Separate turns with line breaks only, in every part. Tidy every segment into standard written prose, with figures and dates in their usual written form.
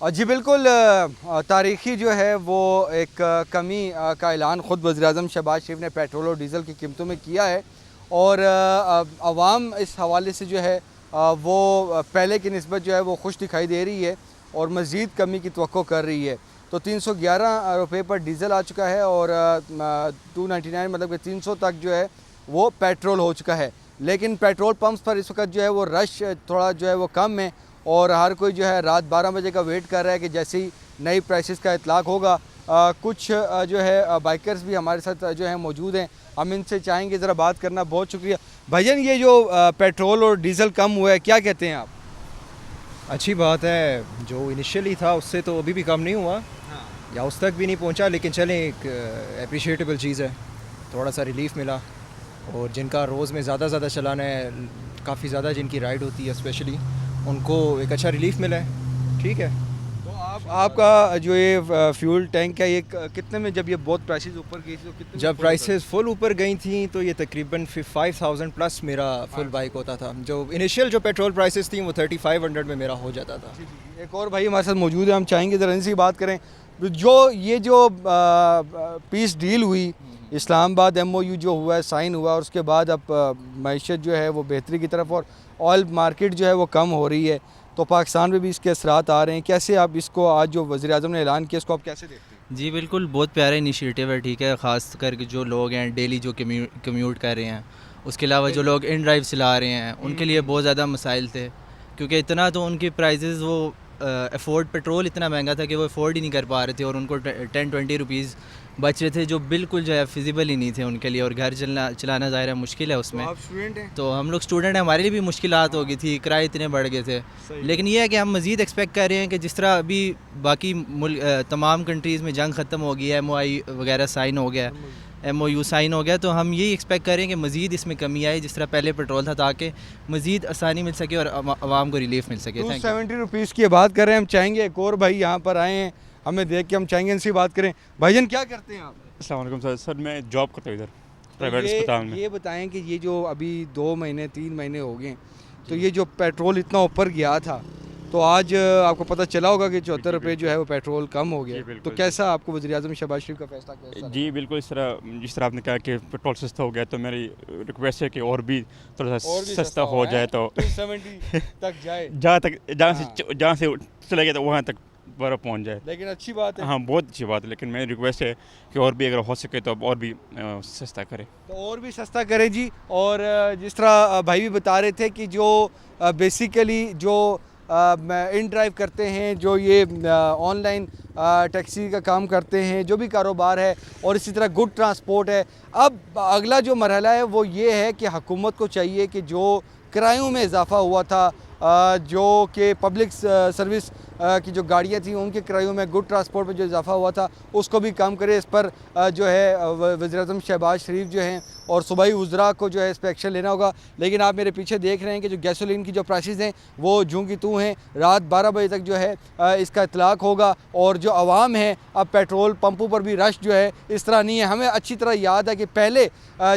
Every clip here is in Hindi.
जी बिल्कुल तारीख़ी जो है वो एक कमी का ऐलान ख़ुद वज़ीर-ए-आज़म शहबाज शरीफ ने पेट्रोल और डीज़ल की कीमतों में किया है और आवाम इस हवाले से जो है वो पहले की निस्बत जो है वो खुश दिखाई दे रही है और मज़ीद कमी की तवक्को कर रही है। तो 311 रुपये पर डीज़ल आ चुका है और 299 मतलब कि 300 तक जो है वो पेट्रोल हो चुका है। लेकिन पेट्रोल पंप्स पर इस वक्त जो है वो रश थोड़ा जो है वो कम है और हर कोई जो है रात 12 बजे का वेट कर रहा है कि जैसे ही नई प्राइसेस का इतलाक़ होगा। कुछ जो है बाइकर्स भी हमारे साथ जो है मौजूद हैं, हम इनसे चाहेंगे ज़रा बात करना। बहुत शुक्रिया भाईजान, ये जो पेट्रोल और डीज़ल कम हुआ है क्या कहते हैं आप?
अच्छी बात है, जो इनिशियली था उससे तो अभी भी कम नहीं हुआ।
हाँ।
या उस तक भी नहीं पहुंचा, लेकिन चलें एक अप्रिशिएटेबल चीज़ है, थोड़ा सा रिलीफ मिला। और जिनका रोज़ में ज़्यादा चलाना है, काफ़ी ज़्यादा जिनकी राइड होती है स्पेशली, उनको एक अच्छा रिलीफ मिला है। ठीक है।
तो आपका जो ये फ्यूल टैंक है ये कितने में, जब ये बहुत प्राइसेस ऊपर गई थी तो कितने
जब प्राइसेस फुल ऊपर गई थी तो ये तकरीबन 5000 प्लस मेरा फुल बाइक होता था। जो इनिशियल जो पेट्रोल प्राइसेस थी वो 3500 में मेरा हो जाता था।
एक और भाई हमारे साथ मौजूद है, हम चाहेंगे ज़रा इनसे बात करें। जो पीस डील हुई, इस्लामाबाद MOU जो हुआ है, साइन हुआ और उसके बाद अब मईशत जो है वो बेहतरी की तरफ और ऑयल मार्केट जो है वो कम हो रही है, तो पाकिस्तान में भी इसके असरात आ रहे हैं। कैसे आप इसको, आज जो वज़ीर-ए-आज़म ने ऐलान किया, इसको आप कैसे देखते हैं?
जी बिल्कुल, बहुत प्यारा इनिशिएटिव है। ठीक है, ख़ास करके जो लोग हैं डेली जो कम्यूट कर रहे हैं, उसके अलावा जो लोग इन ड्राइव चला रहे हैं, उनके लिए बहुत ज़्यादा मसाइल थे, क्योंकि इतना तो उनकी प्राइसेस वो अफोर्ड, पेट्रोल इतना महंगा था कि वो अफोर्ड ही नहीं कर पा रहे थे और उनको 10-20 रुपीज़ बच रहे थे, जो बिल्कुल जो है फिजिबल ही नहीं थे उनके लिए। और घर चलाना ज़ाहिर है मुश्किल है उसमें।
तो आप स्टूडेंट हैं?
तो हम लोग स्टूडेंट हैं, हमारे लिए भी मुश्किलात हो गई थी, किराए इतने बढ़ गए थे। लेकिन ये है कि हम मज़ीद एक्सपेक्ट कर रहे हैं कि जिस तरह अभी बाकी तमाम कंट्रीज़ में जंग ख़त्म हो गई है, MOI वगैरह साइन हो गया, MOU साइन हो गया, तो हम यही एक्सपेक्ट करें कि मज़ीद इसमें कमी आए जिस तरह पहले पेट्रोल था, ताकि मज़ीद आसानी मिल सके और आवाम को रिलीफ मिल सके।
270 रुपीज़ की बात कर रहे हैं। हम चाहेंगे एक और भाई यहाँ पर आए हैं, हमें देख के हम चाहेंगे इनसे बात करें। भाईजान क्या करते हैं आप?
अस्सलाम वालेकुम सर। सर मैं जॉब करता हूँ इधर प्राइवेट अस्पताल में।
ये बताएं कि ये जो अभी 2 महीने 3 महीने हो गए, तो ये जो पेट्रोल इतना ऊपर गया था, तो आज आपको पता चला होगा कि 74 रुपये जो है वो पेट्रोल कम हो गया। तो कैसा आपको वज़ीर-ए-आज़म शहबाज शरीफ का फैसला कैसा?
जी बिल्कुल, जिस तरह आपने कहा कि पेट्रोल सस्ता हो गया, तो मेरी रिक्वेस्ट है कि और भी थोड़ा सा सस्ता हो जाए, तो
270 तक जाए,
जहाँ से चला गया तो वहाँ तक बर्फ़ पहुँच जाए।
लेकिन अच्छी बात है।
हाँ, बहुत अच्छी बात है, लेकिन मेरी रिक्वेस्ट है कि और भी अगर हो सके तो अब और भी सस्ता करें।
तो और भी सस्ता करें जी। और जिस तरह भाई भी बता रहे थे कि जो बेसिकली जो इन ड्राइव करते हैं, जो ये ऑनलाइन टैक्सी का काम करते हैं, जो भी कारोबार है, और इसी तरह गुड ट्रांसपोर्ट है, अब अगला जो मरहला है वो ये है कि हुकूमत को चाहिए कि जो किरायों में इजाफ़ा हुआ था, जो कि पब्लिक सर्विस की जो गाड़ियाँ थी उनके किरायों में, गुड ट्रांसपोर्ट में जो इजाफ़ा हुआ था उसको भी कम करे। इस पर जो है वज़ीर-ए-आज़म शहबाज शरीफ जो हैं और सूबाई वज़रा को जो है इस पर एक्शन लेना होगा। लेकिन आप मेरे पीछे देख रहे हैं कि जो गैसोलीन की जो प्राइसेस हैं वो जूं की तूं हैं। रात 12 बजे तक जो है इसका इतलाक़ होगा और जो आवाम है, अब पेट्रोल पंपों पर भी रश जो है इस तरह नहीं है। हमें अच्छी तरह याद है कि पहले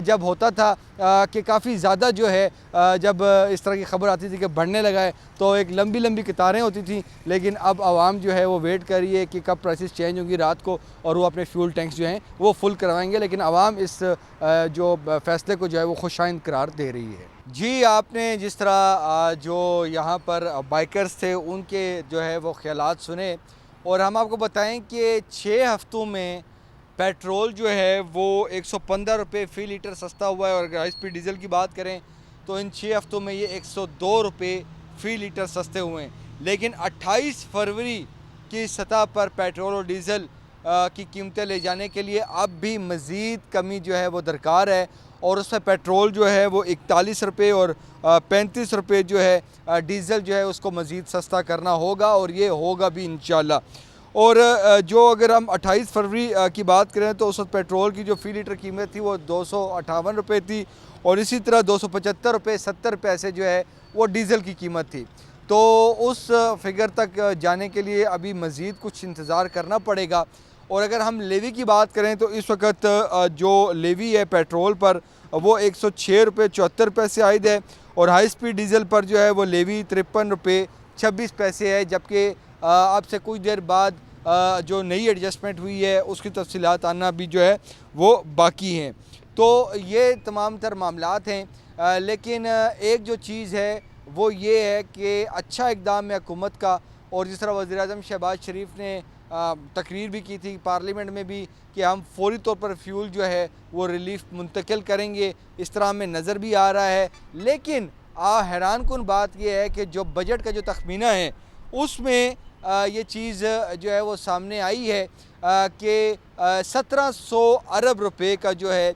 जब होता था कि काफ़ी ज़्यादा जो है जब इस तरह की खबर आती थी कि बढ़ने लगा है, तो एक लंबी कतारें होती थी। लेकिन अब आवाम जो है वो वेट कर रही है कि कब प्राइसेस चेंज होंगी रात को और वो अपने फ्यूल टैंक्स जो हैं वो फुल करवाएंगे। लेकिन आवाम इस जो फ़ैसले को जो है वो खुशाइंद करार दे रही है। जी, आपने जिस तरह जो यहाँ पर बाइकर्स थे उनके जो है वो ख़यालात सुने, और हम आपको बताएं कि 6 हफ्तों में पेट्रोल जो है वो 115 रुपये फ़ी लीटर सस्ता हुआ है। और हाई स्पीड डीज़ल की बात करें तो इन 6 हफ्तों में ये 102 रुपये फ़ी लीटर सस्ते हुए हैं। लेकिन 28 फरवरी की सतह पर पेट्रोल और डीज़ल की कीमतें ले जाने के लिए अब भी मज़ीद कमी जो है वो दरकार है, और उसमें पेट्रोल जो है वो 41 रुपये और 35 रुपये जो है डीज़ल जो है उसको मज़ीद सस्ता करना होगा, और ये होगा भी इंशाल्लाह। और जो अगर हम 28 फरवरी की बात करें तो उस वक्त पेट्रोल की जो फ़ी लीटर कीमत थी वो 258 रुपये थी, और इसी तरह 275 रुपये 70 पैसे जो है वो डीज़ल की कीमत थी। तो उस फिगर तक जाने के लिए अभी मज़ीद कुछ इंतज़ार करना पड़ेगा। और अगर हम लेवी की बात करें तो इस वक्त जो लेवी है पेट्रोल पर वो 106 रुपये 74 पैसे आयद है, और हाई स्पीड डीज़ल पर जो है वो लेवी 53 रुपये 26 पैसे है, जबकि अब से कुछ देर बाद जो नई एडजस्टमेंट हुई है उसकी तफसीलात आना भी जो है वो बाकी हैं। तो ये तमाम तर मामलात हैं, लेकिन एक जो चीज़ है वो ये है कि अच्छा इक़दाम है हुकूमत का, और जिस तरह वज़ीर-ए-आज़म शहबाज शरीफ ने तकरीर भी की थी पार्लियामेंट में भी कि हम फौरी तौर पर फ्यूल जो है वो रिलीफ मुंतकिल करेंगे, इस तरह हमें नज़र भी आ रहा है। लेकिन हैरान कुन बात यह है कि जो बजट का जो तखमीना है उसमें ये चीज़ जो है वो सामने आई है कि 1700 अरब रुपए का जो है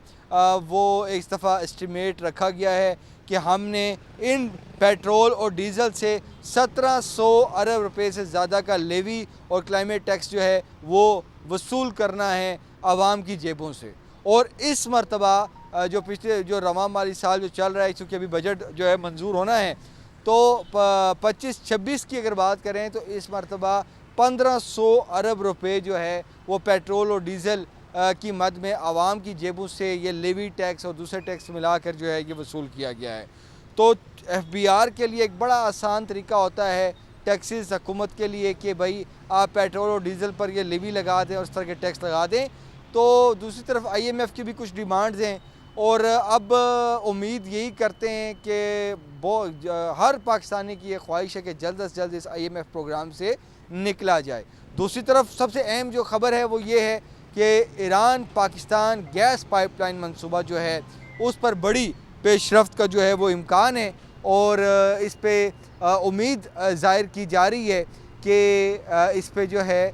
वो एक दफ़ा एस्टिमेट रखा गया है कि हमने इन पेट्रोल और डीज़ल से 1700 अरब रुपए से ज़्यादा का लेवी और क्लाइमेट टैक्स जो है वो वसूल करना है आवाम की जेबों से। और इस मरतबा जो पिछले जो रवां माली साल जो चल रहा है, चूँकि अभी बजट जो है मंजूर होना है, तो 25-26 की अगर बात करें तो इस मरतबा 1500 अरब रुपए जो है वो पेट्रोल और डीज़ल की मद में आवाम की जेबों से ये लेवी टैक्स और दूसरे टैक्स मिलाकर जो है ये वसूल किया गया है। तो FBR के लिए एक बड़ा आसान तरीका होता है टैक्सेस हुकूमत के लिए कि भाई आप पेट्रोल और डीज़ल पर ये लेवी लगा दें और इस तरह के टैक्स लगा दें। तो दूसरी तरफ IMF की भी कुछ डिमांड्स हैं, और अब उम्मीद यही करते हैं कि हर पाकिस्तानी की ये ख्वाहिश है कि जल्द से जल्द इस IMF प्रोग्राम से निकला जाए। दूसरी तरफ सबसे अहम जो ख़बर है वो ये है कि ईरान पाकिस्तान गैस पाइपलाइन मंसूबा जो है उस पर बड़ी पेशरफ्त का जो है वो इम्कान है, और इस पे उम्मीद ज़ाहिर की जा रही है कि इस पे जो है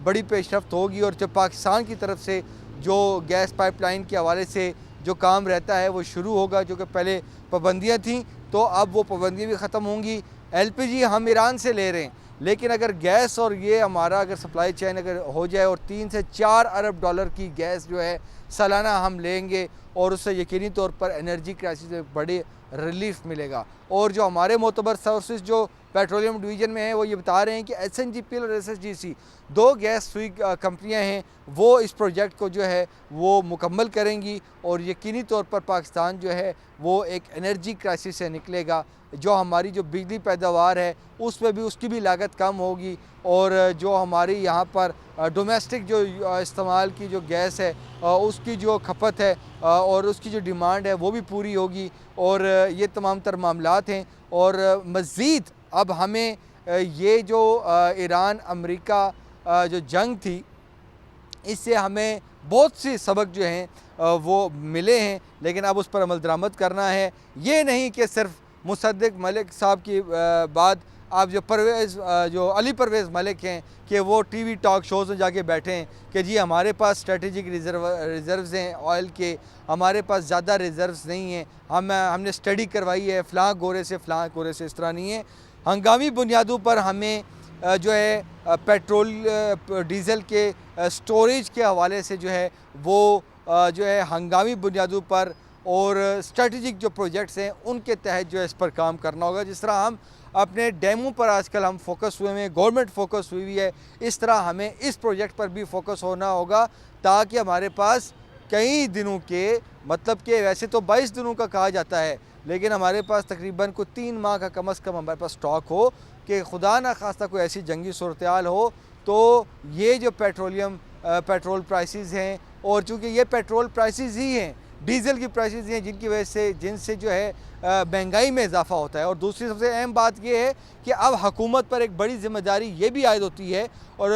बड़ी पेशरफ्त होगी, और जब पाकिस्तान की तरफ से जो गैस पाइपलाइन के हवाले से जो काम रहता है वो शुरू होगा, जो कि पहले पाबंदियाँ थीं तो अब वो पाबंदियाँ भी ख़त्म होंगी। LPG हम ईरान से ले रहे हैं, लेकिन अगर गैस और ये हमारा अगर सप्लाई चेन अगर हो जाए और 3 से 4 अरब डॉलर की गैस जो है सालाना हम लेंगे, और उससे यकीनी तौर पर एनर्जी क्राइसिस में बड़े रिलीफ मिलेगा। और जो हमारे मोतबर सोर्सेज जो पेट्रोलियम डिवीज़न में है वो ये बता रहे हैं कि SNGPL और SSGC 2 गैस सुई कंपनियां हैं, वो इस प्रोजेक्ट को जो है वो मुकम्मल करेंगी, और यकीनी तौर पर पाकिस्तान जो है वो एक एनर्जी क्राइसिस से निकलेगा। जो हमारी जो बिजली पैदावार है उसमें भी उसकी भी लागत कम होगी, और जो हमारी यहाँ पर डोमेस्टिक जो इस्तेमाल की जो गैस है उसकी जो खपत है और उसकी जो डिमांड है वो भी पूरी होगी। और ये तमाम तर मामलात हैं। और मज़ीद अब हमें ये जो ईरान अमेरिका जो जंग थी इससे हमें बहुत से सबक जो हैं वो मिले हैं, लेकिन अब उस पर अमल दरामद करना है। ये नहीं कि सिर्फ मुसद्दिक मलिक साहब की बाद आप जो अली परवेज़ मलिक हैं कि वो TV टॉक शोज़ में जाके बैठे हैं कि जी हमारे पास स्ट्रेटेजिक रिज़र्व्स हैं ऑयल के, हमारे पास ज़्यादा रिज़र्व्स नहीं हैं, हमने स्टडी करवाई है फ़लाँ गोरे से फ़लाँ गोरे से। इस तरह नहीं है। हंगामी बुनियादों पर हमें जो है पेट्रोल डीज़ल के स्टोरेज के हवाले से जो है वो जो है हंगामी बुनियादों पर और स्ट्रेटजिक जो प्रोजेक्ट्स हैं उनके तहत जो है इस पर काम करना होगा। जिस तरह हम अपने डैमों पर आजकल हम फोकस हुए हैं, गवर्नमेंट फोकस हुई है, इस तरह हमें इस प्रोजेक्ट पर भी फोकस होना होगा, ताकि हमारे पास कई दिनों के मतलब कि वैसे तो 22 दिनों का कहा जाता है, लेकिन हमारे पास तकरीबन को 3 माह का कम से कम हमारे पास स्टॉक हो कि खुदा ना खास्ता कोई ऐसी जंगी सूरत हाल हो तो ये जो पेट्रोल प्राइसेस हैं, और चूँकि ये पेट्रोल प्राइसेस ही हैं, डीज़ल की प्राइसेस हैं जिनकी वजह से जिनसे जो है महंगाई में इजाफा होता है। और दूसरी सबसे अहम बात ये है कि अब हुकूमत पर एक बड़ी ज़िम्मेदारी ये भी आयद होती है और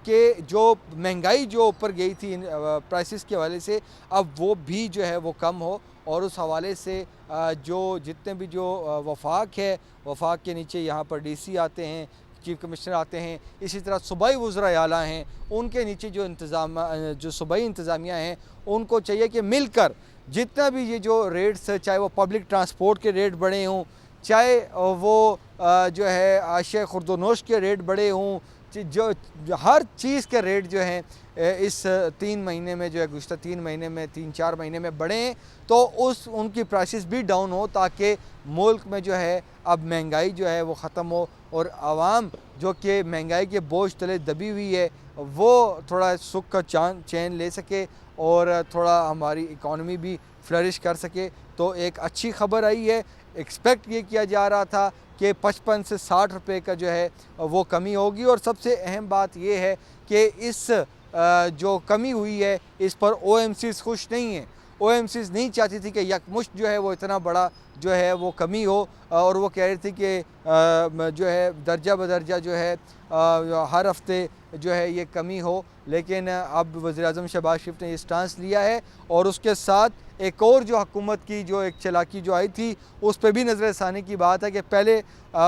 कि जो महंगाई जो ऊपर गई थी प्राइसेस के हवाले से अब वो भी जो है वो कम हो, और उस हवाले से जो जितने भी जो वफाक के नीचे यहाँ पर DC आते हैं, चीफ कमिश्नर आते हैं, इसी तरह सूबाई वज़रा आला हैं, उनके नीचे जो सूबाई इंतज़ामिया हैं उनको चाहिए कि मिलकर जितना भी ये जो रेट्स चाहे वो पब्लिक ट्रांसपोर्ट के रेट बढ़े हों, चाहे वो जो है आशिया खुर्दोनोश के रेट बढ़े हों, जो हर चीज़ के रेट जो हैं इस 3 महीने में जो है गुज़श्ता 3 महीने में 3-4 महीने में बढ़े हैं, तो उनकी प्राइसेस भी डाउन हो ताकि मुल्क में जो है अब महंगाई जो है वो ख़त्म हो और आवाम जो कि महंगाई के बोझ तले दबी हुई है वो थोड़ा सुख का चैन ले सके और थोड़ा हमारी इकॉनमी भी फ्लरिश कर सके। तो एक अच्छी ख़बर आई है। एक्सपेक्ट ये किया जा रहा था कि 55 से 60 रुपए का जो है वो कमी होगी। और सबसे अहम बात ये है कि इस जो कमी हुई है इस पर OMCs खुश नहीं है। OMCs नहीं चाहती थी कि यकमुश्त जो है वो इतना बड़ा जो है वो कमी हो, और वो कह रही थी कि जो है दर्जा बदर्जा जो है हर हफ्ते जो है ये कमी हो। लेकिन अब वज़ीर-ए-आज़म शहबाज शरीफ ने ये स्टांस लिया है, और उसके साथ एक और जो हुकूमत की जो एक चालाकी जो आई थी उस पर भी नज़र की बात है कि पहले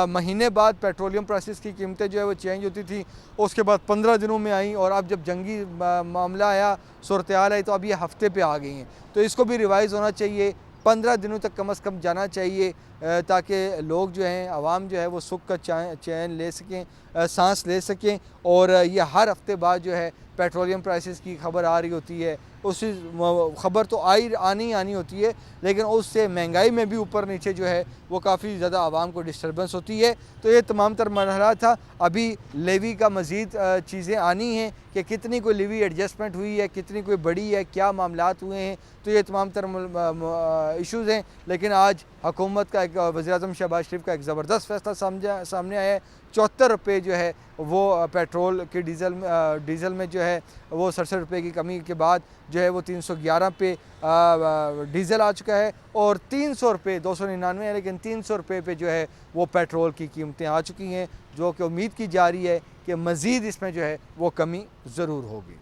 महीने बाद पेट्रोलियम प्राइसेस की कीमतें जो है वो चेंज होती थी, उसके बाद 15 दिनों में आई, और अब जब जंगी मामला आया, सूरत हाल आई, तो अब ये हफ्ते पे आ गई हैं। तो इसको भी रिवाइज़ होना चाहिए, 15 दिनों तक कम से कम जाना चाहिए, ताकि लोग जो हैं आवाम जो है वो सुख का चैन ले सकें, सांस ले सकें। और ये हर हफ्ते बाद जो है पेट्रोलियम प्राइसेस की खबर आ रही होती है, उसी ख़बर तो आनी होती है, लेकिन उससे महंगाई में भी ऊपर नीचे जो है वो काफ़ी ज़्यादा आवाम को डिस्टर्बेंस होती है। तो ये तमाम तर मरहला था। अभी लेवी का मज़ीद चीज़ें आनी हैं कि कितनी कोई लेवी एडजस्टमेंट हुई है, कितनी कोई बड़ी है, क्या मामलात हुए हैं, तो ये तमाम तर इशूज़ हैं। लेकिन आज हुकूमत का एक वज़ीर-ए-आज़म शहबाज शरीफ का एक ज़बरदस्त फैसला सामने आया है। 74 रुपये जो है वो पेट्रोल के डीज़ल में जो है वो 67 रुपये की कमी के बाद जो है वो 311 पे डीज़ल आ चुका है, और 300 रुपये 299 है, लेकिन 300 रुपये पे जो है वो पेट्रोल की कीमतें आ चुकी हैं, जो कि उम्मीद की जा रही है कि मज़ीद इसमें जो है वो कमी ज़रूर होगी।